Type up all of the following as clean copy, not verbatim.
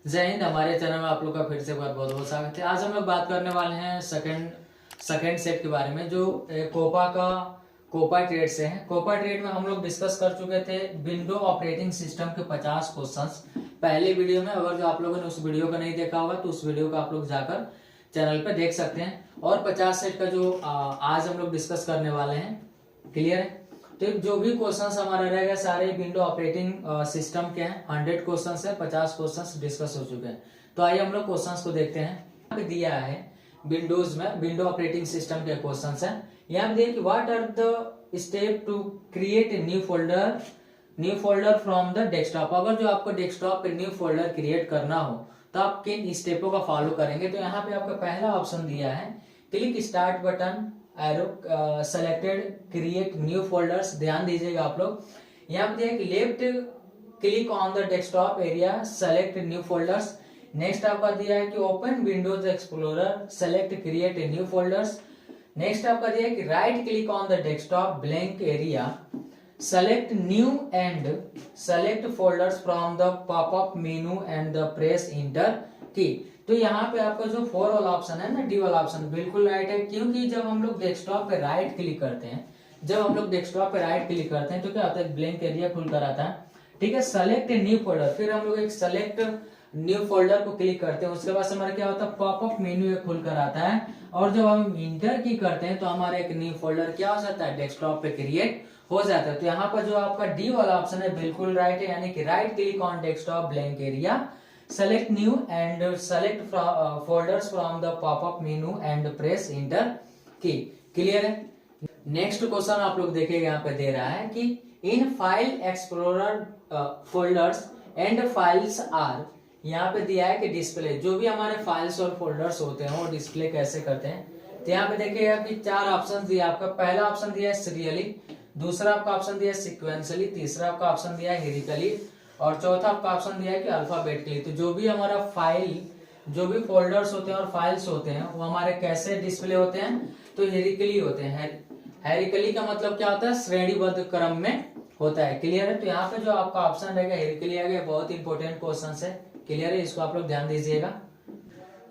जय हिंद। हमारे चैनल में आप लोग का फिर से बहुत बहुत बहुत स्वागत है। आज हम लोग बात करने वाले हैं सेकंड सेट के बारे में, जो कोपा ट्रेड से है। कोपा ट्रेड में हम लोग डिस्कस कर चुके थे विंडो ऑपरेटिंग सिस्टम के 50 क्वेश्चंस पहले वीडियो में। अगर जो आप लोगों ने उस वीडियो को नहीं देखा होगा तो उस वीडियो को आप लोग जाकर चैनल पे देख सकते हैं। और 50 सेट का जो आज हम लोग डिस्कस करने वाले हैं, क्लियर है। तो जो भी क्वेश्चंस हमारा रहेगा सारे विंडो ऑपरेटिंग सिस्टम के हैं। 100 क्वेश्चंस है, 50 क्वेश्चंस डिस्कस हो चुके हैं। तो आइए हम लोग क्वेश्चंस को देखते हैं। यहाँ पे दिया है विंडोज में विंडो ऑपरेटिंग सिस्टम के क्वेश्चंस हैं। यहाँ पे देखिए, what are the step to create a new folder from the desktop. अगर जो आपको डेस्कटॉप पे न्यू फोल्डर क्रिएट करना हो तो आप किन स्टेपों का फॉलो करेंगे। तो यहाँ पे आपका पहला ऑप्शन दिया है, click start button, arrow selected, create new folders. ध्यान दीजिएगा आप लोग, यहाँ पे एक left click on the desktop area, select new folders. Next आपका दिया है कि open Windows explorer, select create new folders. Next आपका दिया है कि right click on the desktop blank area, select new and select folders from the popup menu and the press inter की। तो यहाँ पे आपका जो 4 वाला ऑप्शन है ना, डी वाला ऑप्शन बिल्कुल राइट है। क्योंकि जब हम लोग डेस्कटॉप पे राइट क्लिक करते हैं तो क्या होता है, ब्लैंक एरिया खुलकर आता है। ठीक है, सेलेक्ट न्यू फोल्डर, फिर हम लोग एक सेलेक्ट न्यू फोल्डर को क्लिक करते हैं। उसके बाद हमारा क्या होता है, पॉपअप मेन्यू एक खुलकर आता है। और जब हम इंटर की करते हैं तो हमारा एक न्यू फोल्डर क्या हो जाता है, डेस्कटॉप पे क्रिएट हो जाता है। तो यहाँ पर जो आपका डी वाला ऑप्शन है बिल्कुल राइट है, यानी कि right click on desktop blank area, select new and select folders from the pop-up menu and press enter key. Clear है। नेक्स्ट क्वेश्चन आप लोग देखिएगा, यहाँ पे दे रहा है कि in file explorer folders and files are, यहाँ पे दिया है कि डिस्प्ले, जो भी हमारे फाइल्स और फोल्डर्स होते हैं वो डिस्प्ले कैसे करते हैं। तो यहाँ पे देखिएगा कि 4 ऑप्शन दिया आपका। पहला ऑप्शन दिया है सीरियली, दूसरा आपका ऑप्शन दिया है सिक्वेंसली, तीसरा आपका ऑप्शन दिया है हेरिकली, और चौथा आपका ऑप्शन दिया है कि अल्फाबेटिकली। तो जो भी हमारा जो भी फोल्डर्स होते हैं और फाइल्स होते हैं वो हमारे कैसे डिस्प्ले होते हैं, तो हेरिकली होते हैं। हेरिकली का मतलब क्या होता है, श्रेणीबद्ध क्रम में होता है। क्लियर है। तो यहाँ पे जो आपका ऑप्शन रहेगा हेरिकली आ गया। बहुत इंपॉर्टेंट क्वेश्चन है, क्लियर है, इसको आप लोग ध्यान दीजिएगा।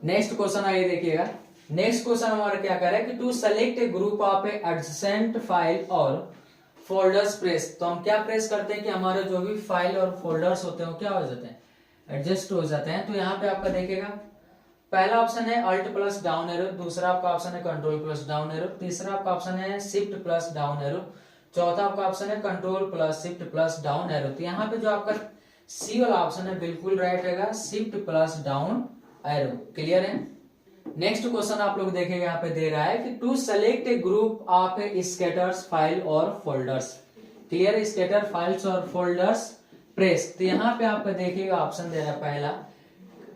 नेक्स्ट क्वेश्चन आइए देखिएगा। नेक्स्ट क्वेश्चन हमारा क्या कर रहा है कि to select a group of a adjacent file और फोल्डर्स प्रेस। तो हम क्या प्रेस करते हैं कि हमारे जो भी फाइल और फोल्डर्स होते हैं वो क्या हो जाते हैं, एडजस्ट हो जाते हैं। तो यहाँ पे आपका देखिएगा, पहला ऑप्शन है अल्ट प्लस डाउन एरो, दूसरा आपका ऑप्शन है कंट्रोल प्लस डाउन एरो, तीसरा आपका ऑप्शन है शिफ्ट प्लस डाउन एरो, चौथा आपका ऑप्शन है control plus shift plus down arrow. तो यहाँ पे जो आपका सी वाला ऑप्शन है बिल्कुल राइट रहेगा, shift plus down arrow. Clear है। नेक्स्ट क्वेश्चन आप लोग देखेंगे, यहाँ पे दे रहा है कि to select a group of scatters file और फोल्डर्स। क्लियर, स्केटर फाइल्स और फोल्डर्स प्रेस। तो यहाँ पे आपका देखिएगा ऑप्शन दे रहा है, पहला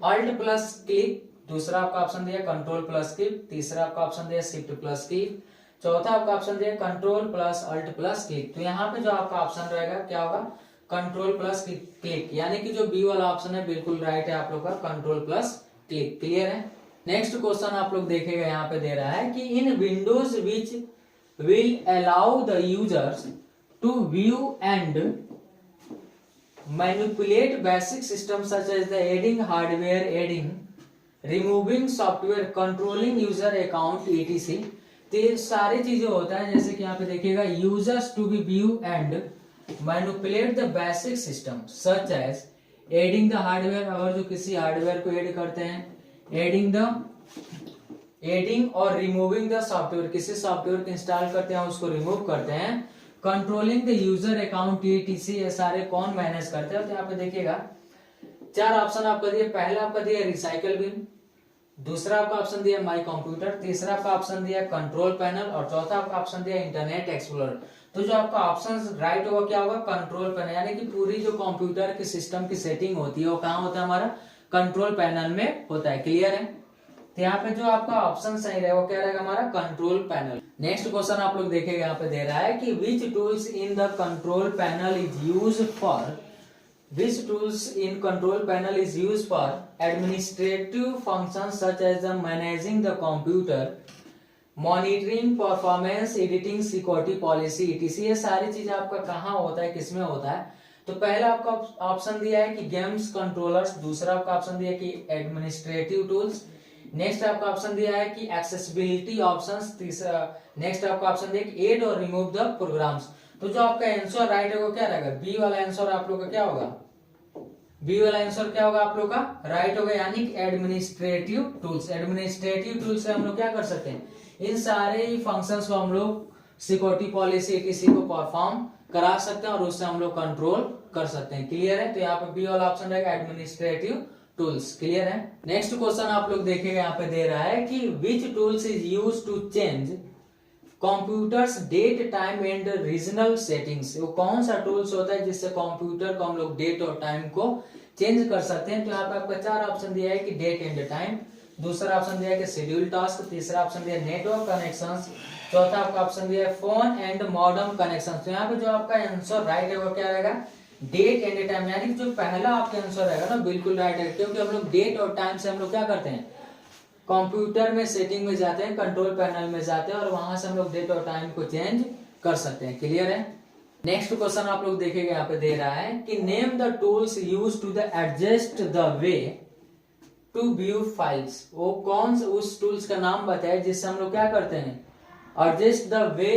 अल्ट प्लस क्लिक, दूसरा आपका ऑप्शन दिया कंट्रोल प्लस क्लिक, तीसरा आपका ऑप्शन दिया शिफ्ट प्लस क्लिक, चौथा आपका ऑप्शन दिया control plus alt plus click. तो यहाँ पे जो आपका ऑप्शन रहेगा क्या होगा, कंट्रोल प्लस क्लिक, यानी कि जो बी वाला ऑप्शन है बिल्कुल राइट है आप लोग का, कंट्रोल प्लस क्लिक। क्लियर है। नेक्स्ट क्वेश्चन आप लोग देखेगा, यहाँ पे दे रहा है कि in windows which will allow the users to view and manipulate basic system such as the adding hardware, adding, removing software, controlling user account etc। तो ये सारी चीजें होता है, जैसे कि यहाँ पे देखिएगा, users to be view and manipulate the basic system such as adding the hardware. अगर जो किसी हार्डवेयर को एड करते हैं, एडिंग और रिमूविंग द सॉफ्टवेयर, किसी सॉफ्टवेयर को इंस्टॉल करते हैं उसको रिमूव करते हैं, controlling the user account etc। ये सारे कौन मैनेज करते हैं। तो यहाँ पे देखिएगा 4 ऑप्शन आपका दिए। पहला आपका दिया रिसाइकल बिन, दूसरा आपका ऑप्शन दिया माई कंप्यूटर, तीसरा आपका ऑप्शन दिया कंट्रोल पैनल, और चौथा आपका ऑप्शन दिया इंटरनेट एक्सप्लोरर। तो जो आपका ऑप्शन राइट होगा क्या होगा, कंट्रोल पैनल, यानी कि पूरी जो कंप्यूटर की सिस्टम की सेटिंग होती है वो कहाँ होता है, हमारा कंट्रोल पैनल में होता है। क्लियर है। तो यहाँ पे जो आपका ऑप्शन सही रहेगा वो क्या रहेगा, हमारा कंट्रोल पैनल। नेक्स्ट क्वेश्चन आप लोग देखेंगे, यहाँ पे दे रहा है कि which tools in the control panel is use for, which tools in control panel is used for administrative functions such as the managing the computer, monitoring performance, editing security policy etc। ये सारी चीज आपका कहाँ होता है, किसमें होता है, तो पहला आपका ऑप्शन दिया है कि गेम्स कंट्रोलर्स, दूसरा आपका ऑप्शन दिया है कि एडमिनिस्ट्रेटिव टूल्स, नेक्स्ट आपका ऑप्शन दिया है कि एक्सेसिबिलिटी ऑप्शंस, तीसरा नेक्स्ट आपका ऑप्शन दिया है कि एड और रिमूव द प्रोग्राम्स। तो जो आपका आंसर राइट है वो क्या रहेगा, बी वाला आंसर आप लोग का क्या होगा, बी वाला आंसर क्या होगा आप लोग का राइट होगा, यानी कि एडमिनिस्ट्रेटिव टूल्स। एडमिनिस्ट्रेटिव टूल्स से हम लोग क्या कर सकते हैं, इन सारे फंक्शंस को हम लोग सिक्योरिटी पॉलिसी किसी को परफॉर्म करा सकते हैं और उससे हम लोग कंट्रोल कर सकते हैं। क्लियर है, तो यहाँ पे बी वाला ऑप्शन रहेगा एडमिनिस्ट्रेटिव टूल्स। क्लियर है। नेक्स्ट क्वेश्चन आप लोग देखेंगे, यहाँ पे दे रहा है कि which tools is use to change computers date time and regional settings. वो कौन सा टूल्स होता है जिससे कंप्यूटर को हम लोग डेट और टाइम को चेंज कर सकते हैं। तो यहाँ पे आपका चार ऑप्शन दिया है कि डेट एंड टाइम, दूसरा ऑप्शन दिया है कि शेड्यूल टास्क, तीसरा ऑप्शन दिया है नेटवर्क कनेक्शंस, चौथा आपका ऑप्शन दिया है फोन एंड मॉडर्न कनेक्शन। तो यहाँ पे जो आपका आंसर राइट है वो क्या रहेगा, डेट एंड टाइम, यानी कि जो पहला आपका आंसर रहेगा ना बिल्कुल राइट है, क्योंकि हम लोग डेट और टाइम से हम लोग क्या करते हैं, कंप्यूटर में सेटिंग में जाते हैं, कंट्रोल पैनल में जाते हैं और वहां से हम लोग डेट और टाइम को चेंज कर सकते हैं। क्लियर है। नेक्स्ट क्वेश्चन आप लोग देखेंगे, यहाँ पे दे रहा है कि name the tools use to the adjust the way to view files. वो कौन से उस टूल्स का नाम बताए जिससे हम लोग क्या करते हैं, adjust the way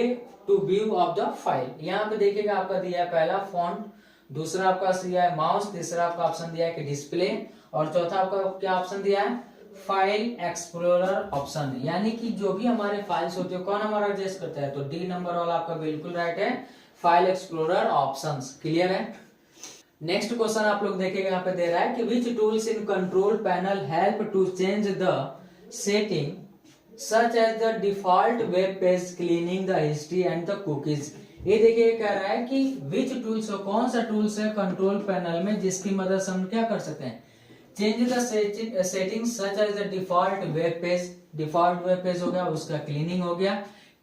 to view of the file. यहाँ पे देखिएगा आपका दिया है पहला फॉन्ट, दूसरा आपका दिया है माउस, तीसरा आपका ऑप्शन दिया है कि डिस्प्ले और चौथा आपका क्या ऑप्शन दिया है, फाइल एक्सप्लोरर ऑप्शन। यानी कि जो भी हमारे फाइल्स होते हैं कौन हमारा एडजस्ट करता है, तो डी नंबर वाला आपका बिल्कुल राइट है, फाइल एक्सप्लोरर ऑप्शंस। क्लियर है। नेक्स्ट क्वेश्चन आप लोग देखेंगे, यहाँ पे दे रहा है कि which tools in control panel help to change the setting such as the default web page, cleaning the history and the cookies. ये देखिए कह रहा है कि विच टूल्स, कौन सा टूल्स है कंट्रोल पैनल में जिसकी मदद से हम क्या कर सकते हैं, change the setting such as the default web page. Default web page हो गया, उसका क्लीनिंग हो गया,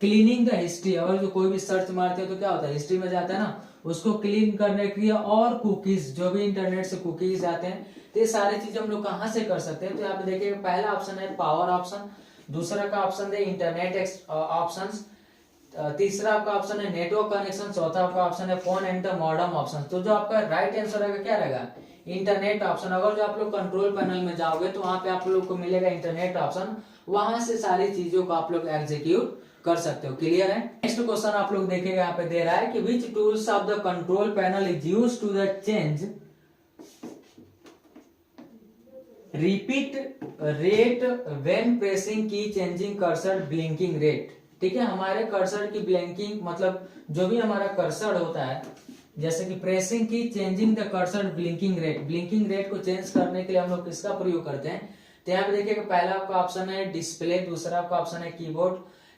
क्लीनिंग द हिस्ट्री, अगर जो कोई भी सर्च मारते हैं तो क्या होता है, हिस्ट्री में जाता है ना, उसको क्लीन करने के लिए, और कुकीज, जो भी इंटरनेट से कुकीज आते हैं, तो ये सारी चीजें हम लोग कहाँ से कर सकते हैं। तो यहाँ पे देखिए पहला ऑप्शन है पावर ऑप्शन, दूसरा का ऑप्शन है इंटरनेट ऑप्शन, तीसरा आपका ऑप्शन है नेटवर्क कनेक्शन, चौथा आपका ऑप्शन है phone and the modern option. तो जो आपका राइट आंसर रहेगा क्या रहेगा, इंटरनेट ऑप्शन। अगर जो आप लोग कंट्रोल पैनल में जाओगे तो वहां पे आप लोग को मिलेगा इंटरनेट ऑप्शन, वहां से सारी चीजों को आप लोग एग्जीक्यूट कर सकते हो। क्लियर है। नेक्स्ट क्वेश्चन आप लोग देखेंगे, यहाँ पे दे रहा है कि which tools of the control panel is used to the change repeat rate when pressing key, changing cursor blinking rate. ठीक है, हमारे कर्सर की ब्लिंकिंग मतलब जो भी हमारा कर्सर होता है, जैसे कि pressing key, changing the cursor blinking rate, blinking rate को चेंज करने के लिए हम लोग किसका प्रयोग करते हैं। तो यहाँ पे देखिए पहला आपका ऑप्शन है डिस्प्ले, दूसरा आपका ऑप्शन है कीबोर्ड,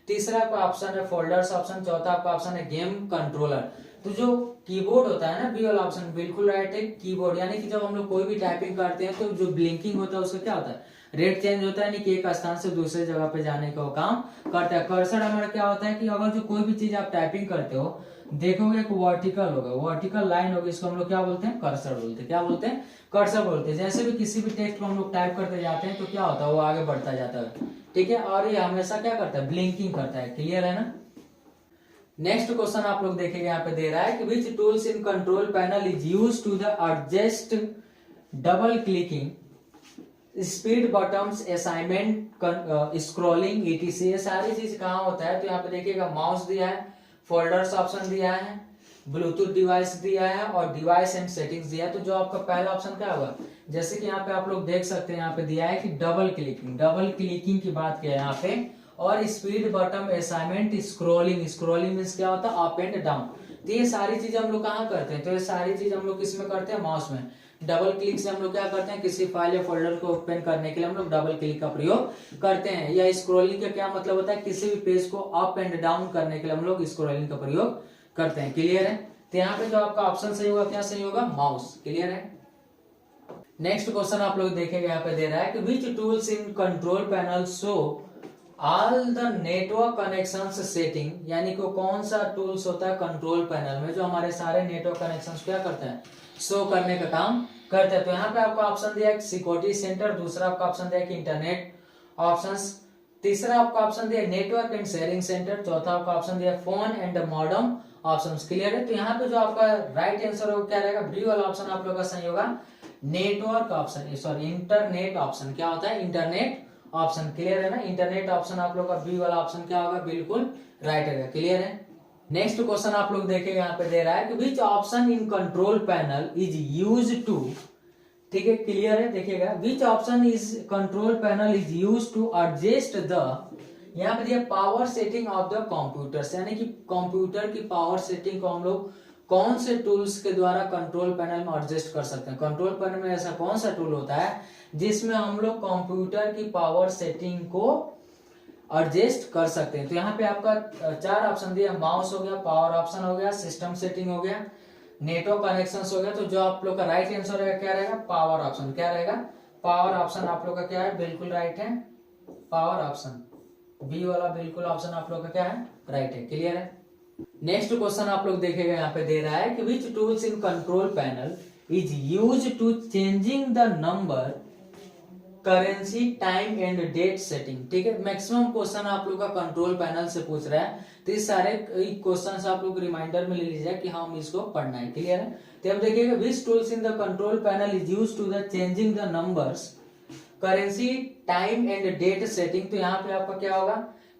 तीसरा आपका ऑप्शन है फोल्डर्स ऑप्शन, चौथा आपका ऑप्शन है गेम कंट्रोलर। तो जो कीबोर्ड होता है ना, बी वाला ऑप्शन बिल्कुल राइट है, कीबोर्ड। यानी कि जब हम लोग कोई भी टाइपिंग करते हैं तो जो ब्लिंकिंग होता है उसका क्या होता है, रेट चेंज होता है, यानी कि एक स्थान से दूसरे जगह पे जाने का काम करता है। कर्सर हमारा क्या होता है कि अगर जो कोई भी चीज आप टाइपिंग करते हो, देखोगे एक वर्टिकल होगा, वर्टिकल लाइन होगी, इसको हम लोग क्या बोलते हैं, कर्सर बोलते हैं। क्या बोलते हैं, कर्सर बोलते हैं। जैसे भी किसी भी टेक्स्ट को हम लोग टाइप करते जाते हैं तो क्या होता है, वो आगे बढ़ता जाता है। ठीक है, और ये हमेशा क्या करता है, ब्लिंकिंग करता है। क्लियर है ना। नेक्स्ट क्वेश्चन आप लोग देखेंगे, यहाँ पे दे रहा है कि which tools in control panel is used to the adjust double clicking, speed buttons, assignment, scrolling, etc. ये सारी चीज कहाँ होता है। तो यहाँ पे देखिएगा माउस दिया है, फोल्डर्स ऑप्शन दिया है, ब्लूटूथ डिवाइस दिया है और डिवाइस एंड सेटिंग्स दिया है। तो जो आपका पहला ऑप्शन क्या होगा, जैसे कि यहाँ पे आप लोग देख सकते हैं, यहाँ पे दिया है कि डबल क्लिकिंग, डबल क्लिकिंग की बात किया है यहाँ पे, और speed button, assignment, scrolling, scrolling means क्या होता है, अप एंड डाउन। तो ये सारी चीज हम लोग कहाँ करते हैं, तो ये सारी चीज हम लोग किसमें करते हैं, माउस में। डबल क्लिक से हम लोग क्या करते हैं, किसी फाइल या फोल्डर को ओपन करने के लिए हम लोग डबल क्लिक का प्रयोग करते हैं। या स्क्रॉलिंग का क्या मतलब होता है, किसी भी पेज को अप एंड डाउन करने के लिए हम लोग स्क्रॉलिंग का प्रयोग करते हैं। क्लियर है। तो यहाँ पे जो आपका ऑप्शन सही होगा, क्या सही होगा, माउस। क्लियर है। नेक्स्ट क्वेश्चन आप लोग देखेंगे, यहाँ पे दे रहा है कि which tools in control panel show all the network connections setting. यानी कि कौन सा टूल्स होता है कंट्रोल पैनल में जो हमारे सारे नेटवर्क कनेक्शंस क्या करते हैं, शो करने का काम करते हैं। तो यहाँ पे आपको ऑप्शन दिया है सिक्योरिटी सेंटर, दूसरा आपका ऑप्शन दिया है कि इंटरनेट ऑप्शंस, तीसरा आपका ऑप्शन दिया है नेटवर्क एंड शेयरिंग सेंटर, चौथा आपका ऑप्शन दिया है phone and modern option. Clear है? तो यहाँ पे जो आपका राइट आंसर होगा क्या रहेगा, बी वाला ऑप्शन आप लोग का सही होगा, network option, sorry internet option. क्या होता है, इंटरनेट ऑप्शन। क्लियर है ना, इंटरनेट ऑप्शन आप लोग का बी वाला ऑप्शन क्या होगा, बिल्कुल राइट है। क्लियर है? नेक्स्ट क्वेश्चन आप लोग देखेंगे, यहाँ पे दे रहा है कि which option in control panel is use to, ठीक है क्लियर है, देखिएगा, which option is control panel is use to adjust the, यहाँ पे दिया power setting of the computers, यानी कि कंप्यूटर की पावर सेटिंग को हम लोग कौन से टूल्स के द्वारा कंट्रोल पैनल में एडजस्ट कर सकते हैं। कंट्रोल पैनल में ऐसा कौन सा टूल होता है जिसमें हम लोग कंप्यूटर की पावर सेटिंग को एडजस्ट कर सकते हैं। तो यहाँ पे आपका 4 ऑप्शन दिया, माउस हो गया, पावर ऑप्शन हो गया, सिस्टम सेटिंग हो गया, नेटवर्क कनेक्शंस हो गया। तो जो आप लोग का राइट आंसर रहेगा क्या रहेगा, पावर ऑप्शन। क्या रहेगा, पावर ऑप्शन आप लोग का क्या है, बिल्कुल राइट है, पावर ऑप्शन बी वाला बिल्कुल ऑप्शन आप लोग का क्या है, राइट है। क्लियर है? नेक्स्ट क्वेश्चन आप लोग देखेगा, यहाँ पे दे रहा है कि which tools in control panel is use to changing the number, currency, time and date setting. ठीक है, मैक्सिमम क्वेश्चन आप लोग का कंट्रोल पैनल से पूछ रहा है, तो इस सारे क्वेश्चन आप लोग रिमाइंडर में ले लीजिए कि हम इसको पढ़ना है। क्लियर है? तो अब देखिएगा, which tools in the control panel is use to the changing the numbers, currency, time and date setting. तो यहाँ पे आपका क्या होगा,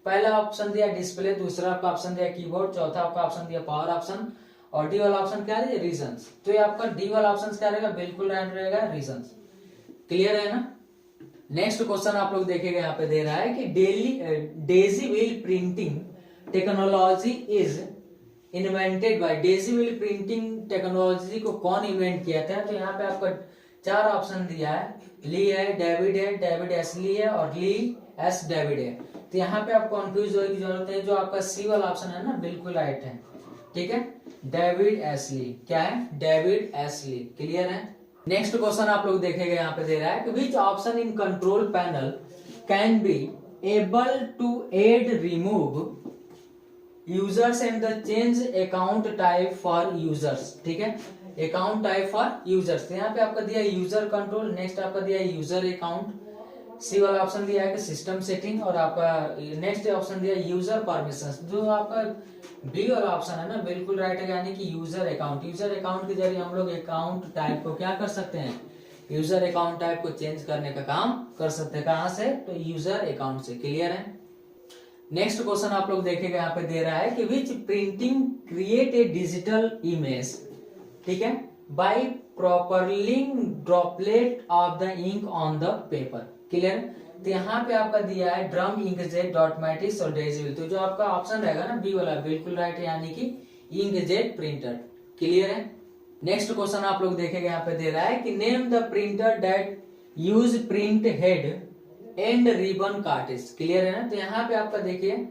पहला ऑप्शन दिया डिस्प्ले, दूसरा आपका ऑप्शन दिया कीबोर्ड, चौथा आपका ऑप्शन दिया पावर ऑप्शन, और डी वाला ऑप्शन क्या है, रीजंस। तो ये आपका डी वाला ऑप्शन क्या रहेगा, बिल्कुल राइट रहेगा, रीजंस। क्लियर है ना? नेक्स्ट क्वेश्चन आप लोग देखेंगे, यहाँ पे दे रहा है कि Daisy wheel printing technology is invented by, Daisy wheel printing technology को कौन इन्वेंट किया था। तो यहाँ पे आपका 4 ऑप्शन दिया है, ली है, डेविड एसली है, और ली एस डेविड है। तो यहाँ पे आप कंफ्यूज होने की जरूरत है, जो आपका सी वाला ऑप्शन है ना, बिल्कुल राइट है। ठीक है, डेविड एसली, क्या है, डेविड एसली। क्लियर है? नेक्स्ट क्वेश्चन आप लोग देखेंगे, यहाँ पे दे रहा है कि which option in control panel can be able to add, remove users and the change account type for users. ठीक है, अकाउंट टाइप फॉर यूजर्स। यहाँ पे आपका दिया यूजर कंट्रोल, नेक्स्ट आपका दिया यूजर अकाउंट, सी वाला ऑप्शन दिया है कि सिस्टम सेटिंग, और आपका नेक्स्ट ऑप्शन दिया यूजर परमिशंस। जो आपका बी वाला ऑप्शन है ना, बिल्कुल राइट है, यानी कि यूजर अकाउंट। यूजर अकाउंट के जरिए हम लोग अकाउंट टाइप को क्या कर सकते हैं, यूजर अकाउंट टाइप को चेंज करने का काम कर सकते हैं। कहां से, तो यूजर अकाउंट से। क्लियर है? नेक्स्ट क्वेश्चन आप लोग देखेंगे, यहाँ पे दे रहा है कि which printing create a digital image, ठीक है, by propelling droplet of the ink on the paper. Clear? तो यहाँ पे आपका दिया है ड्रम, इंकजेट, डॉटमेटिक्स और डेजिबल। तो जो आपका ऑप्शन रहेगा ना, बी वाला बिल्कुल राइट है, यानी कि इंकजेट प्रिंटर। क्लियर है? नेक्स्ट क्वेश्चन आप लोग देखेंगे, यहाँ पे दे रहा है कि name the printer that use print head and ribbon cartridge. Clear है ना? तो यहाँ पे आपका देखिए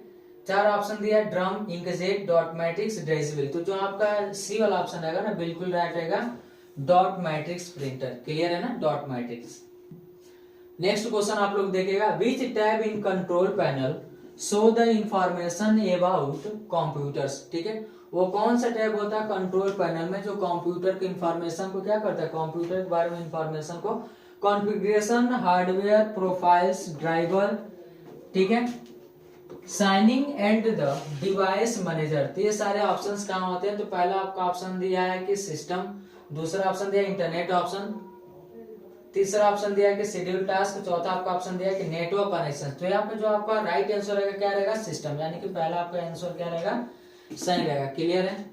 4 ऑप्शन दिया है, ड्रम, इंकजेट, डॉटमेटिक्स, डेजिबल। तो जो आपका सी वाला ऑप्शन रहेगा ना, बिल्कुल राइट रहेगा, डॉटमेटिक्स प्रिंटर। क्लियर है ना, डॉटमेटिक्स। नेक्स्ट क्वेश्चन आप लोग देखेगा, विच tab in control panel show the information about computers. ठीक है, वो कौन सा टैब होता है कंट्रोल पैनल में जो कंप्यूटर के इंफॉर्मेशन को क्या करता है, कंप्यूटर के बारे में इंफॉर्मेशन को, कॉन्फ़िगरेशन, हार्डवेयर, प्रोफाइल्स, ड्राइवर, ठीक है, signing and the device manager. तो ये सारे ऑप्शंस कहाँ होते हैं, तो पहला आपका ऑप्शन दिया है कि सिस्टम, दूसरा ऑप्शन दिया है इंटरनेट ऑप्शन, तीसरा ऑप्शन दिया है कि शेड्यूल टास्क, चौथा आपका ऑप्शन दिया है कि नेटवर्क कनेक्शन। तो यहाँ पे जो आपका राइट आंसर रहेगा क्या रहेगा, सिस्टम, यानी कि पहला आपका आंसर क्या रहेगा, सही रहेगा। क्लियर है?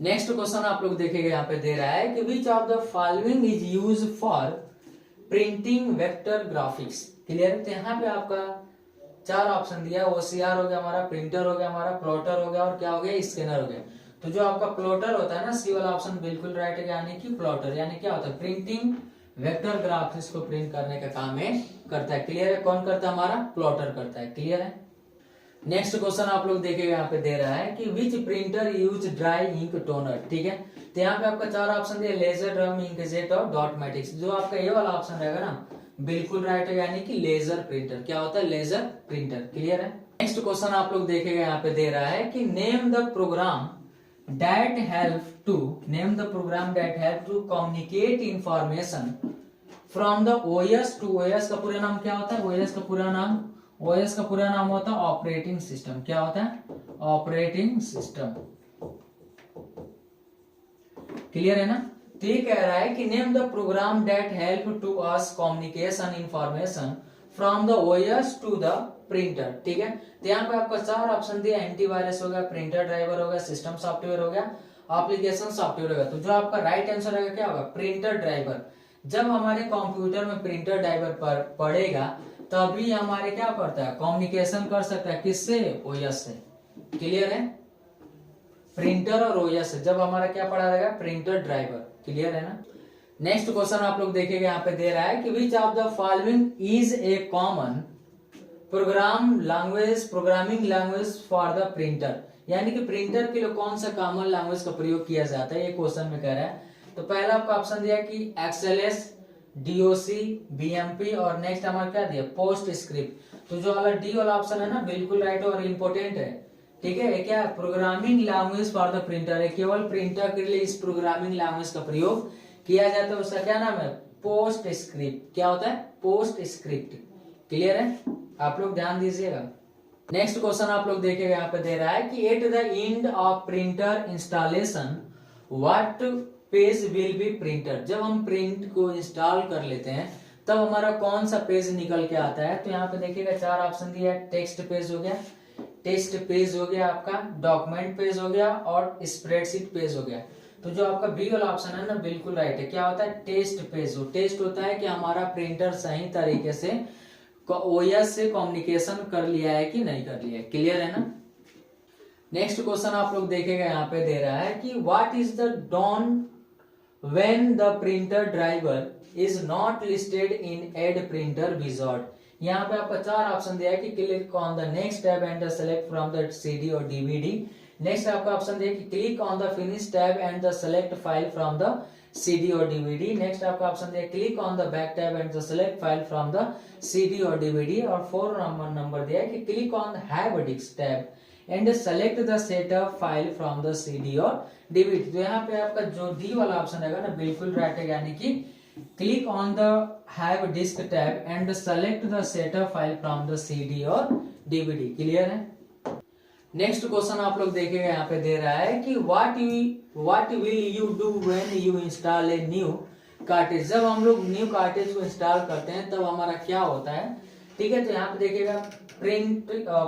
नेक्स्ट क्वेश्चन आप लोग देखेंगे, यहाँ पे दे रहा है कि which of the following is use for printing vector graphics. Clear है? तो यहाँ पे आपका 4 ऑप्शन दिया, OCR हो गया हमारा, प्रिंटर हो गया हमारा, प्लॉटर हो गया, और क्या हो गया, स्कैनर हो गया। तो जो आपका प्लॉटर होता है ना, सी वाला ऑप्शन बिल्कुल राइट है, यानी कि प्लॉटर, यानी क्या होता है, प्रिंटिंग वेक्टर ग्राफिक्स को प्रिंट करने का काम है करता है। क्लियर है? कौन करता है, हमारा प्लॉटर करता है। क्लियर है? नेक्स्ट क्वेश्चन आप लोग देखेंगे, यहाँ पे दे रहा है कि which printer use dry ink toner. ठीक है, तो यहाँ पे आपका 4 ऑप्शन दिया, लेजर, ड्रम, इंकजेट और डॉटमेटिक्स। जो आपका ये वाला ऑप्शन रहेगा ना, बिल्कुल राइट है, यानी कि लेजर प्रिंटर। क्या होता है, लेजर प्रिंटर। क्लियर है? नेक्स्ट क्वेश्चन आप लोग देखेंगे, यहाँ पे दे रहा है कि name the program that help to name the program that help to communicate information from the OS to OS का पूरा नाम क्या होता है, OS का पूरा नाम होता है ऑपरेटिंग सिस्टम। क्या होता है, ऑपरेटिंग सिस्टम। क्लियर है ना। तो ये कह रहा है कि name the program that help to us communication information from the OS to the printer. ठीक है, तो यहाँ पे आपको 4 ऑप्शन दिया, एंटीवायरस हो गया, प्रिंटर ड्राइवर हो गया, सिस्टम सॉफ्टवेयर हो गया, एप्लीकेशन सॉफ्टवेयर होगा। तो जो आपका राइट आंसर रहेगा क्या होगा, प्रिंटर ड्राइवर। जब हमारे कंप्यूटर में प्रिंटर ड्राइवर पर पड़ेगा तभी हमारे क्या करता है, कम्युनिकेशन कर सकता है, किससे, ओएस से। क्लियर है, प्रिंटर और ओएस से जब हमारा क्या पड़ा रहेगा, प्रिंटर ड्राइवर। क्लियर है ना। नेक्स्ट क्वेश्चन आप लोग देखेंगे, यहाँ पे दे रहा है कि which of the following is a common programming language for the printer, यानी कि प्रिंटर के लिए कौन सा कॉमन लैंग्वेज का प्रयोग किया जाता है, ये क्वेश्चन में कह रहा है। तो पहला आपका ऑप्शन दिया कि एक्सएलएस, डीओसी, बीएमपी, और नेक्स्ट हमारा क्या दिया, पोस्ट स्क्रिप्ट। तो जो वाला डी वाला ऑप्शन है ना, बिल्कुल राइट और इंपॉर्टेंट है। ठीक है, क्या programming language for the printer है, केवल प्रिंटर के लिए इस प्रोग्रामिंग लैंग्वेज का प्रयोग किया जाता है, उसका क्या नाम है, पोस्ट स्क्रिप्ट। क्या होता है, पोस्ट स्क्रिप्ट। क्लियर है, आप लोग ध्यान दीजिएगा। नेक्स्ट क्वेश्चन आप लोग देखेंगे, यहाँ पे दे रहा है कि at the end of printer installation what page will be printer. जब हम प्रिंट को इंस्टॉल कर लेते हैं तब हमारा कौन सा पेज निकल के आता है। तो यहाँ पे देखिएगा 4 ऑप्शन दिया है, टेक्स्ट पेज हो गया, टेस्ट पेज हो गया आपका, डॉक्यूमेंट पेज हो गया, और स्प्रेडशीट पेज हो गया। तो जो आपका बी वाला ऑप्शन है ना, बिल्कुल राइट है। क्या होता है, टेस्ट पेज। वो टेस्ट होता है कि हमारा प्रिंटर सही तरीके से ओएस से कम्युनिकेशन कर लिया है कि नहीं कर लिया है। क्लियर है ना। नेक्स्ट क्वेश्चन आप लोग देखेंगे, यहाँ पे दे रहा है कि what is the done when the printer driver is not listed in add printer wizard. यहाँ पे आपको 4 ऑप्शन दिया है कि click on the next tab and select from the CD और डीवीडी। नेक्स्ट आपका ऑप्शन दिया कि click on the finish tab and select file from the CD और DVD। नेक्स्ट आपका ऑप्शन दिया click on the back tab and select file from the CD और DVD। और 4 नंबर दिया है कि click on have disk tab and select the setup file from the CD और DVD। तो यहाँ पे आपका जो डी वाला ऑप्शन रहेगा ना, बिल्कुल राइट है, यानी कि click on the have disk tab and select the setup file from the CD और DVD। क्लियर है। नेक्स्ट क्वेश्चन आप लोग देखेंगे, यहाँ पे दे रहा है कि what will you do when you install a new cartridge. जब हम लोग न्यू कार्टेज को इंस्टॉल करते हैं तब हमारा क्या होता है। ठीक है, तो यहाँ पे देखिएगा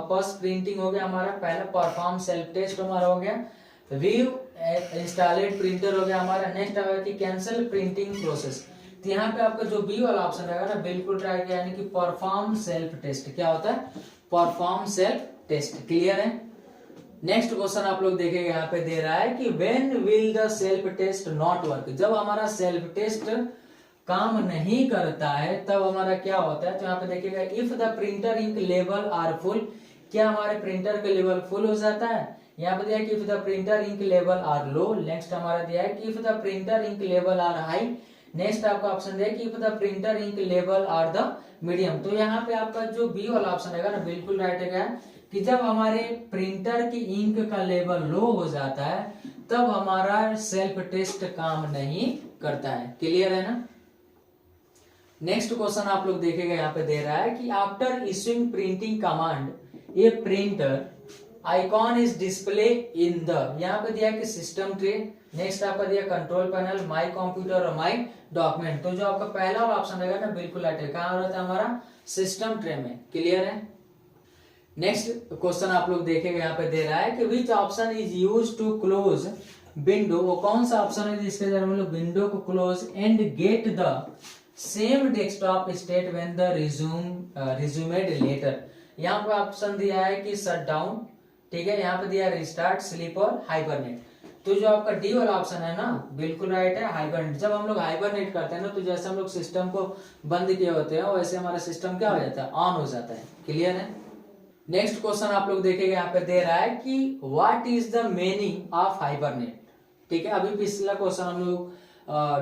फर्स्ट प्रिंटिंग हो गया हमारा, पहला परफॉर्म सेल्फ टेस्ट हमारा हो गया, व्यू इंस्टॉलेड प्रिंटर हो गया हमारा। नेक्स्ट आएगा कि कैंसिल प्रिंटिंग प्रोसेस। तो यहाँ पे आपका जो बी वाला ऑप्शन रहेगा ना, बिल्कुल राइट, यानी कि परफॉर्म सेल्फ टेस्ट। क्या होता है, परफॉर्म सेल्फ टेस्ट। क्लियर है। नेक्स्ट क्वेश्चन आप लोग देखेंगे, यहाँ पे दे रहा है कि when will the self test not work. जब हमारा सेल्फ टेस्ट काम नहीं करता है तब हमारा क्या होता है। तो यहाँ पे देखिएगा if the printer ink level are full. क्या हमारे प्रिंटर का लेवल फुल हो जाता है। यहाँ पे दिया है कि if the printer ink level are low. Next हमारा दिया है कि if the printer ink level are high. Next आपका ऑप्शन दिया है कि if the printer ink level are the medium. तो यहाँ पे आपका जो बी वाला ऑप्शन रहेगा ना, बिल्कुल राइट है कि जब हमारे प्रिंटर की इंक का लेवल लो हो जाता है तब हमारा सेल्फ टेस्ट काम नहीं करता है। क्लियर है ना। नेक्स्ट क्वेश्चन आप लोग देखेंगे, यहाँ पे दे रहा है कि after issuing printing command A printer icon is display in the. यहाँ पे दिया कि सिस्टम ट्रे। नेक्स्ट आपका दिया कंट्रोल पैनल, माई कंप्यूटर और माई डॉक्यूमेंट। तो जो आपका पहला वाला ऑप्शन रहेगा ना, बिल्कुल राइट है, कहाँ रहता है हमारा, सिस्टम ट्रे में। क्लियर है। नेक्स्ट क्वेश्चन आप लोग देखेंगे, यहाँ पे दे रहा है कि which option is use to close window. वो कौन सा ऑप्शन है जिसके जरिए हम लोग विंडो को close and get the same desktop state when the resumed later. यहाँ पे ऑप्शन दिया है कि शट डाउन। ठीक है, यहाँ पे दिया है रिस्टार्ट, स्लीप और हाइबरनेट। तो जो आपका डी वाला ऑप्शन है ना, बिल्कुल राइट है, हाइबरनेट। जब हम लोग हाइबरनेट करते हैं ना, तो जैसे हम लोग सिस्टम को बंद किए होते हैं वैसे हमारा सिस्टम क्या हो जाता है, ऑन हो जाता है। क्लियर है। नेक्स्ट क्वेश्चन आप लोग देखेंगे, यहाँ पे दे रहा है कि what is the meaning of hibernate. ठीक है, अभी पिछला क्वेश्चन हम लोग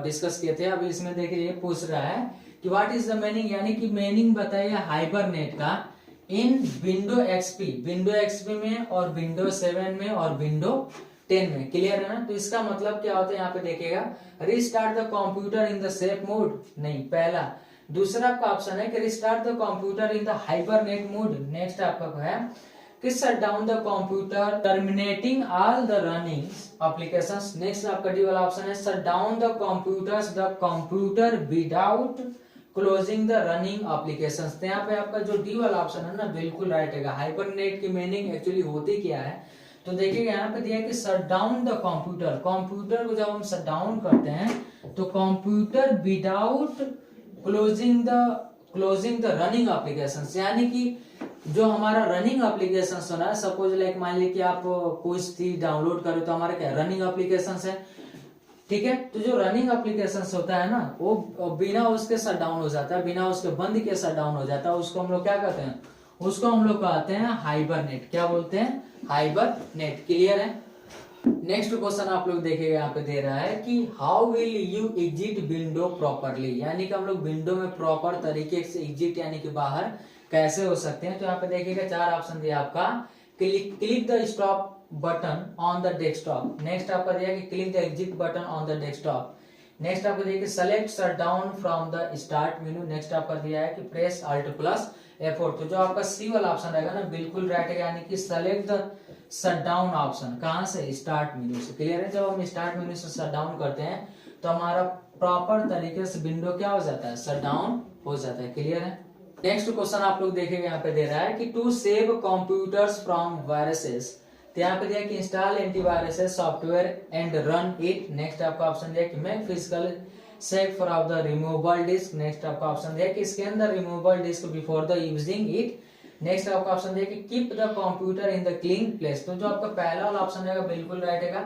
डिस्कस किए थे, अभी इसमें देखिए पूछ रहा है कि व्हाट इज द मीनिंग, यानी कि मीनिंग बताइए हाइबरनेट का इन विंडो एक्सपी में और विंडो 7 में और विंडो 10 में। क्लियर है ना। तो इसका मतलब क्या होता है, यहाँ पे देखिएगा restart the computer in the safe mode, नहीं पहला। दूसरा आपका ऑप्शन है कि restart the computer in the hibernate mode. Next आपका है कि shut down the computer terminating all the running applications. Next आपका डी वाला ऑप्शन है shut down the computer without closing the running applications. तो यहाँ पे आपका जो डी वाला ऑप्शन है ना बिल्कुल राइट है। हाइबरनेट की मीनिंग एक्चुअली होती क्या है, तो देखिएगा यहाँ पे दिया है कि shut down the computer. Computer को जब हम शट डाउन करते हैं तो computer without closing the running applications, यानी कि जो हमारा रनिंग एप्लीकेशन होना है, सपोज लाइक मान लीजिए कि आप कोई चीज डाउनलोड करो तो हमारा क्या रनिंग एप्लीकेशन है, ठीक है। तो जो रनिंग एप्लीकेशन होता है ना वो बिना उसके शट डाउन हो जाता है, बिना उसके बंद के शट डाउन हो जाता है। उसको हम लोग क्या कहते हैं, उसको हम लोग कहते हैं हाइबरनेट। क्या बोलते हैं, हाइबरनेट। क्लियर है। नेक्स्ट क्वेश्चन आप लोग देखिएगा यहाँ पे दे रहा है कि how will you exit window properly, यानी कि हम लोग विंडो में प्रॉपर तरीके से एग्जिट यानी कि बाहर कैसे हो सकते हैं। तो यहाँ पे देखिएगा 4 ऑप्शन दिया आपका। Click the stop button on the desktop. Next आपका दिया कि click the exit button on the desktop. Next आपको दिया कि select shut down from the start menu. Next आपका दिया है कि प्रेस अल्ट प्लस F4। तो जो आपका सी वाला ऑप्शन रहेगा ना बिल्कुल राइट है, यानी कि select the shut down option. कहां से, स्टार्ट मेनू से। क्लियर है। जब हम स्टार्ट मेनू से शट डाउन करते हैं तो हमारा प्रॉपर तरीके से विंडो क्या हो जाता है, शट डाउन हो जाता है। क्लियर है। नेक्स्ट क्वेश्चन आप लोग देखेंगे यहाँ पे दे रहा है कि to save computers from viruses. तो यहाँ पे दिया कि install antivirus software and run it. Next आपका ऑप्शन दिया कि make physical save for of the removable disk. Next आपका ऑप्शन दिया कि scan the removable disk before the using it. Next आपका ऑप्शन दिया कि keep the computer in the clean place. तो जो आपका पहला वाला ऑप्शन रहेगा बिल्कुल राइट है,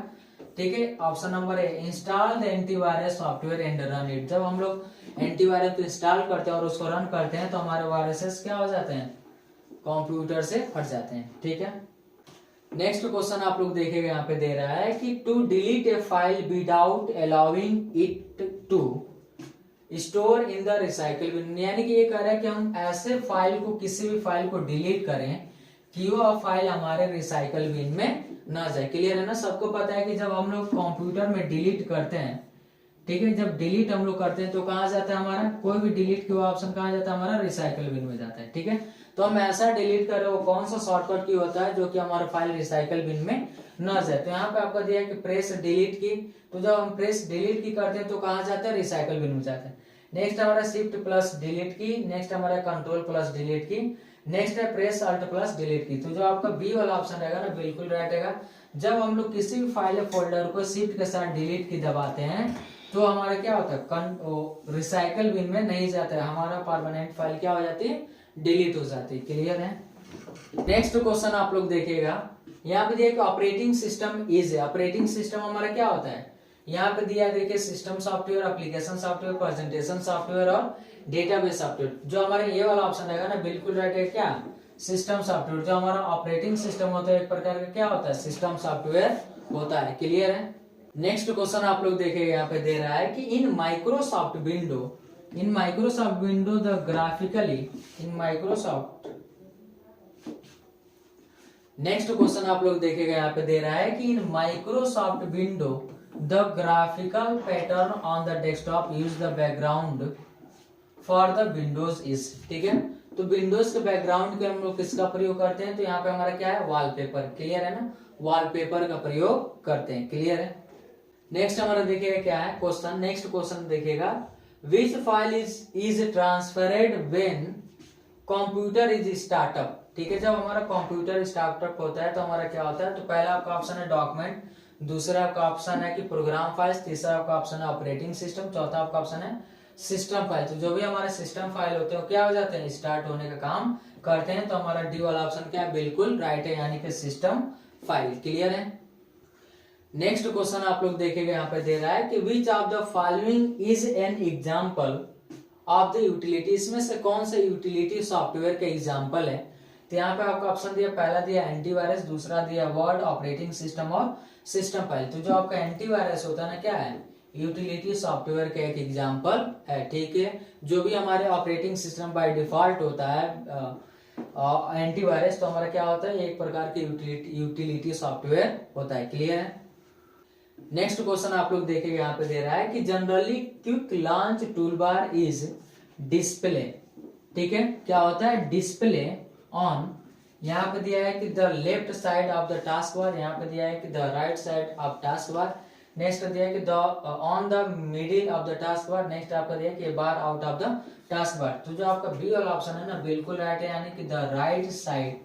ठीक है। ऑप्शन नंबर है install the antivirus software and run it. जब हम लोग एंटीवायरस को इंस्टॉल करते हैं और उसको रन करते हैं तो हमारे वायरसेस क्या हो जाते हैं, कंप्यूटर से हट जाते हैं, ठीक है। नेक्स्ट क्वेश्चन आप लोग देखेंगे यहाँ पे दे रहा है कि to delete a file without allowing it to store in the recycle bin. यानी कि ये कह रहा है कि हम ऐसे फाइल को, किसी भी फाइल को डिलीट करें कि वो फाइल हमारे रिसाइकल बिन में ना जाए। क्लियर है ना। सबको पता है कि जब हम लोग कंप्यूटर में डिलीट करते हैं, ठीक है, जब डिलीट हम लोग करते हैं तो कहाँ जाता है हमारा, कोई भी डिलीट के ऑप्शन कहाँ जाता है, हमारा रिसाइकल बिन में जाता है, ठीक है। तो हम ऐसा डिलीट करें वो कौन सा शॉर्टकट की होता है जो कि हमारा फाइल रिसाइकल बिन में न जाए। तो यहाँ पे आपका दिया है कि प्रेस डिलीट की। तो जब हम प्रेस डिलीट की करते हैं तो कहाँ जाता है, रिसाइकल बिन में जाता है। नेक्स्ट हमारा शिफ्ट प्लस डिलीट की। नेक्स्ट हमारा कंट्रोल प्लस डिलीट की। नेक्स्ट है प्रेस अल्ट प्लस डिलीट की। तो जो आपका बी वाला ऑप्शन रहेगा ना बिल्कुल राइट रहेगा। जब हम लोग किसी भी फाइल या फोल्डर को शिफ्ट के साथ डिलीट की दबाते हैं तो हमारा क्या होता है, रिसाइकल बिन में नहीं जाता है, हमारा परमानेंट फाइल क्या हो जाती है, डिलीट हो जाती है। क्लियर है। नेक्स्ट क्वेश्चन आप लोग देखिएगा यहाँ पे दिया कि operating system is. Operating system हमारा क्या होता है, यहाँ पे दिया देखिए system software, application software, presentation software और डेटाबेस सॉफ्टवेयर। जो हमारे ये वाला ऑप्शन रहेगा ना बिल्कुल राइट है, क्या, सिस्टम सॉफ्टवेयर। जो हमारा ऑपरेटिंग सिस्टम होता है एक प्रकार का क्या होता है, सिस्टम सॉफ्टवेयर होता है। क्लियर है। नेक्स्ट क्वेश्चन आप लोग देखेंगे यहाँ पे दे रहा है कि in Microsoft window the graphically in Microsoft. Next question आप लोग देखेंगे यहाँ पे दे रहा है कि in Microsoft window the graphical pattern on the desktop use the background for the Windows is. ठीक है। तो विंडोज के बैकग्राउंड के हम लोग किसका प्रयोग करते हैं, तो यहाँ पे हमारा क्या है, वॉलपेपर। क्लियर है ना, वॉलपेपर का प्रयोग करते हैं। क्लियर है। नेक्स्ट हमारा देखिएगा क्या है क्वेश्चन। नेक्स्ट क्वेश्चन देखिएगा which file is transferred when computer is startup. ठीक है। जब हमारा कंप्यूटर स्टार्टअप होता है तो हमारा क्या होता है, तो पहला आपका ऑप्शन है डॉक्यूमेंट, दूसरा आपका ऑप्शन है कि प्रोग्राम फाइल्स, तीसरा आपका ऑप्शन है ऑपरेटिंग सिस्टम, चौथा आपका ऑप्शन है सिस्टम फाइल। तो जो भी हमारे सिस्टम फाइल होते हैं क्या हो जाते हैं, स्टार्ट होने का काम करते हैं। तो हमारा डी वाला ऑप्शन क्या है, बिल्कुल राइट है, यानी कि सिस्टम फाइल। क्लियर है। नेक्स्ट क्वेश्चन आप लोग देखेंगे यहाँ पे दे रहा है कि which of the following is an example of the utility. इसमें से कौन सा यूटिलिटी सॉफ्टवेयर का एग्जाम्पल है। तो यहाँ पे आपका ऑप्शन दिया, पहला दिया एंटीवायरस, दूसरा दिया वर्ड, ऑपरेटिंग सिस्टम और सिस्टम फाइल। तो जो आपका एंटीवायरस होता है ना, क्या है, यूटिलिटी सॉफ्टवेयर का एक एग्जाम्पल है। ठीक है। जो भी हमारे ऑपरेटिंग सिस्टम बाय डिफॉल्ट होता है एंटीवायरस, तो हमारा क्या होता है, एक प्रकार के यूटिलिटी सॉफ्टवेयर होता है। क्लियर है। नेक्स्ट क्वेश्चन आप लोग देखेंगे यहाँ पे दे रहा है कि generally quick launch toolbar is display. ठीक है। क्या होता है, डिस्प्ले ऑन यहाँ पे दिया है कि the left side of the task bar, यहाँ पे दिया है कि the right side of task bar. Next दिया है कि the on the middle of the task bar. Next आपका दिया है कि bar out of the task bar. तो जो आपका बी वाला ऑप्शन है ना बिल्कुल राइट है, यानी कि the right side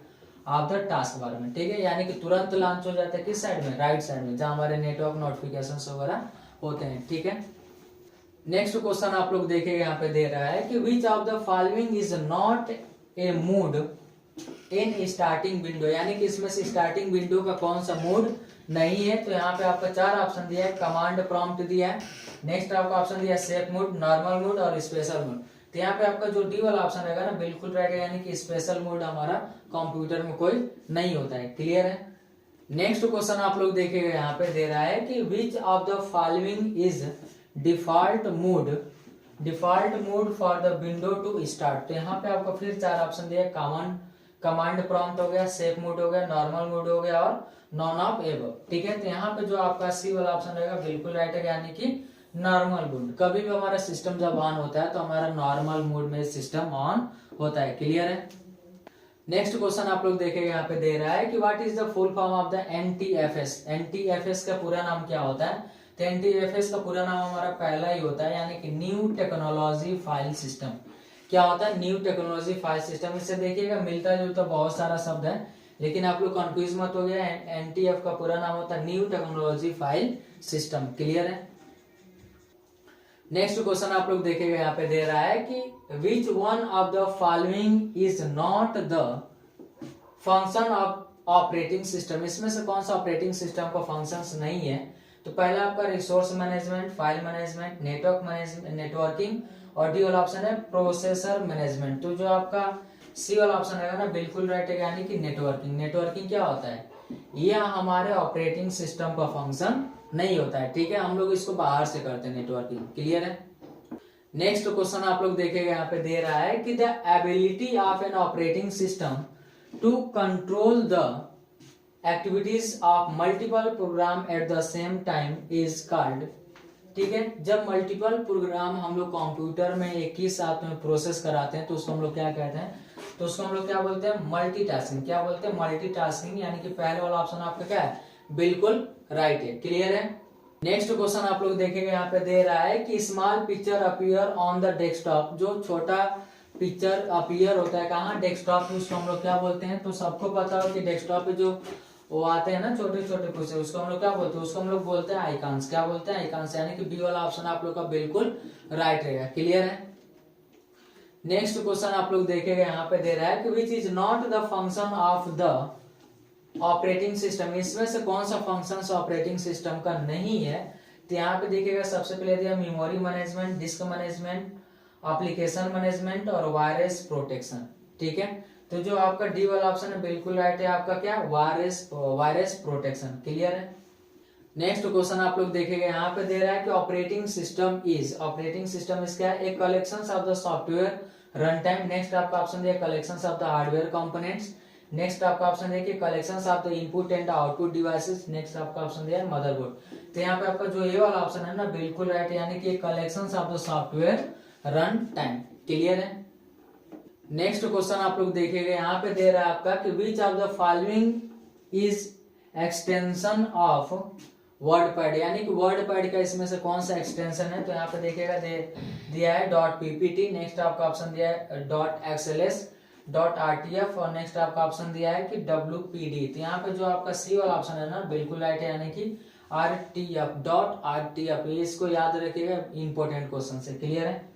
of the task बार में, ठीक है, यानी कि तुरंत लॉन्च हो जाता है किस साइड में, राइट साइड में, जहां हमारे नेटवर्क नोटिफिकेशन वगैरह होते हैं, ठीक है। नेक्स्ट क्वेश्चन आप लोग देखेंगे यहाँ पे दे रहा है कि which of the following is not a mood in starting window, यानी कि इसमें से स्टार्टिंग विंडो का कौन सा मूड नहीं है। तो यहाँ पे आपका 4 ऑप्शन दिया है, कमांड प्रॉम्प्ट दिया है, नेक्स्ट आपका ऑप्शन दिया है सेफ मोड, नॉर्मल मोड और स्पेशल मोड। तो यहाँ पे आपका जो डी वाला ऑप्शन रहेगा ना बिल्कुल राइट है, यानी कि स्पेशल मोड हमारा कंप्यूटर में कोई नहीं होता है, क्लियर है। नेक्स्ट क्वेश्चन आप लोग देखेंगे यहाँ पे दे रहा है कि which of the following is default mode for the window to start. तो यहाँ पे आपको फिर 4 ऑप्शन दिया है, कमांड प्रॉम्प्ट हो गया, सेफ मोड हो गया, नॉर्मल मोड हो गया और नॉन ऑफ एबव, ठीक है। तो यहाँ पे जो आपका सी वाला ऑप्शन रहेगा बिल्कुल राइट है, यानी कि नॉर्मल मोड। कभी भी हमारा सिस्टम जब ऑन होता है तो हमारा नॉर्मल मोड में सिस्टम ऑन होता है, क्लियर है। नेक्स्ट क्वेश्चन आप लोग देखेंगे यहाँ पे दे रहा है कि what is the full form of the NTFS. NTFS का पूरा नाम क्या होता है। तो एनटीएफएस का पूरा नाम हमारा पहला ही होता है, यानी कि न्यू टेक्नोलॉजी फाइल सिस्टम। क्या होता है, न्यू टेक्नोलॉजी फाइल सिस्टम। इससे देखिएगा मिलता जुलता बहुत सारा शब्द है, लेकिन आप लोग कंफ्यूज मत हो गया। एनटीएफ का पूरा नाम होता है new technology file system, clear है। नेक्स्ट क्वेश्चन आप लोग देखेंगे यहाँ पे दे रहा है कि which one of the following is not the function of operating system. इसमें से कौन सा ऑपरेटिंग सिस्टम का फंक्शंस नहीं है। तो पहला आपका resource management, file management, network management, networking और डी वाला ऑप्शन है प्रोसेसर मैनेजमेंट। तो जो आपका सी वाला ऑप्शन रहेगा ना बिल्कुल राइट है, यानी कि नेटवर्किंग। नेटवर्किंग क्या होता है, यह हमारे ऑपरेटिंग सिस्टम का फंक्शन नहीं होता है, ठीक है, हम लोग इसको बाहर से करते हैं नेटवर्किंग, क्लियर है। नेक्स्ट क्वेश्चन आप लोग देखेंगे यहाँ पे दे रहा है कि the ability of an operating system to control the activities of multiple program at the same time is called, ठीक है। जब मल्टीपल प्रोग्राम हम लोग कंप्यूटर में एक ही साथ में प्रोसेस कराते हैं तो उसको हम लोग क्या कहते हैं, तो उसको हम लोग क्या बोलते हैं, मल्टीटास्किंग। क्या बोलते हैं, मल्टीटास्किंग, यानी कि पहले वाला ऑप्शन आपका क्या है, बिल्कुल राइट है, क्लियर है। नेक्स्ट क्वेश्चन आप लोग देखेंगे यहाँ पे दे रहा है कि small picture appear on the desktop. जो छोटा पिक्चर अपीयर होता है कहाँ, डेस्कटॉप, उसको हम लोग क्या बोलते हैं। तो सबको पता हो कि डेस्कटॉप पे जो वो आते हैं ना छोटे छोटे कुछ, उसको हम लोग क्या बोलते हैं, उसको हम लोग बोलते हैं आइकॉन्स। क्या बोलते हैं, आइकॉन्स, यानी कि बी वाला ऑप्शन आप लोग का बिल्कुल राइट रहेगा, क्लियर है। नेक्स्ट क्वेश्चन आप लोग देखेंगे यहाँ पे दे रहा है कि which is not the function of the operating system. इसमें से कौन सा फंक्शन ऑपरेटिंग सिस्टम का नहीं है। तो यहाँ पे देखिएगा सबसे पहले दिया memory management, disc management, application management और वायरस प्रोटेक्शन, ठीक है। तो जो आपका डी वाला ऑप्शन है बिल्कुल राइट है, आपका क्या, वायरस प्रोटेक्शन, क्लियर है। नेक्स्ट क्वेश्चन आप लोग देखेंगे यहाँ पे दे रहा है कि ऑपरेटिंग सिस्टम इज क्या है, एक collection of the software run time. Next आपका ऑप्शन दिया collection of the hardware components. Next आपका ऑप्शन है कि collections of the input and output devices. Next आपका ऑप्शन दिया है मदरबोर्ड। तो यहाँ पे आपका जो ये वाला ऑप्शन है ना बिल्कुल राइट है, यानी कि collections of the software run time, clear है। नेक्स्ट क्वेश्चन आप लोग देखेंगे यहाँ पे दे रहा है आपका कि which of the following is extension of word pad, यानी कि वर्ड पैड का इसमें से कौन सा एक्सटेंशन है। तो यहाँ पे देखिएगा दिया है .ppt। नेक्स्ट आपका ऑप्शन दिया है .xls, .rtf और नेक्स्ट आपका ऑप्शन दिया है कि WPD। तो यहाँ पे जो आपका सी वाला ऑप्शन है ना बिल्कुल राइट है, यानी कि .rtf। इसको याद रखिएगा, इंपॉर्टेंट क्वेश्चन से, क्लियर है।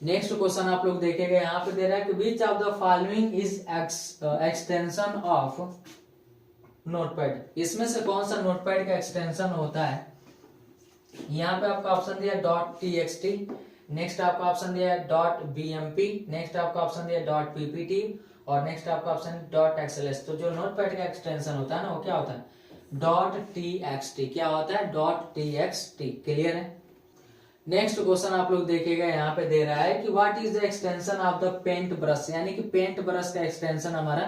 नेक्स्ट क्वेश्चन आप लोग देखेंगे यहाँ पे दे रहा है कि which of the following is extension of notepad. इसमें से कौन सा नोटपैड का एक्सटेंशन होता है। यहाँ पे आपका ऑप्शन दिया .txt, नेक्स्ट आपका ऑप्शन दिया है .bmp, नेक्स्ट आपका ऑप्शन दिया .ppt और नेक्स्ट आपका ऑप्शन .xls। तो जो नोटपैड का एक्सटेंशन होता है ना वो क्या होता है .txt। क्या होता है .txt, क्लियर है। नेक्स्ट क्वेश्चन आप लोग देखेगा यहाँ पे दे रहा है कि what is the extension of the paint brush, यानी कि पेंट ब्रश का एक्सटेंशन हमारा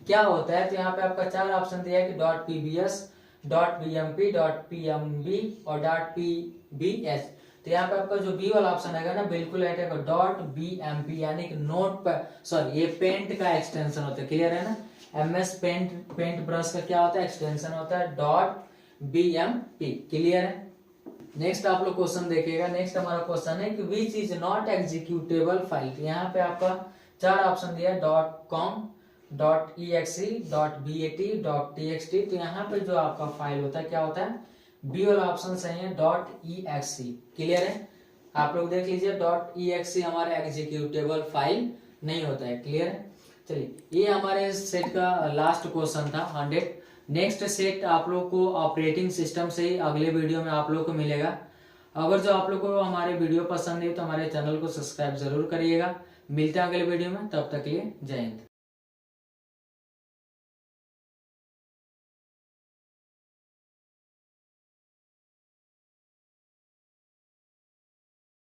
क्या होता है। तो यहाँ पे आपका 4 ऑप्शन दिया है कि .pbs, .bmp, .pmb और .pbs। तो यहाँ पे आपका जो बी वाला ऑप्शन आएगा ना बिल्कुल हटेगा, डॉट बी एम पी, यानी कि नोट पर, सॉरी ये पेंट का एक्सटेंशन होता है, क्लियर है ना। MS पेंट ब्रश का क्या होता है, एक्सटेंशन होता है डॉट BMP, क्लियर है। नेक्स्ट आप लोग क्वेश्चन देखिएगा। नेक्स्ट हमारा क्वेश्चन है कि which is not executable file. यहाँ पे आपका 4 ऑप्शन दिया है, .com, .exe, .bat, .txt। तो यहाँ पे जो आपका फाइल होता है क्या होता है, बी वाला ऑप्शन सही है, .exe, क्लियर है। आप लोग देख लीजिए, .exe हमारा एग्जीक्यूटेबल फाइल नहीं होता है, क्लियर है। चलिए, ये हमारे सेट का लास्ट क्वेश्चन था 100। नेक्स्ट सेट आप लोग को ऑपरेटिंग सिस्टम से ही अगले वीडियो में आप लोग को मिलेगा। अगर जो आप लोग को हमारे वीडियो पसंद है तो हमारे चैनल को सब्सक्राइब जरूर करिएगा। मिलते हैं अगले वीडियो में, तब तक के लिए जय हिंद।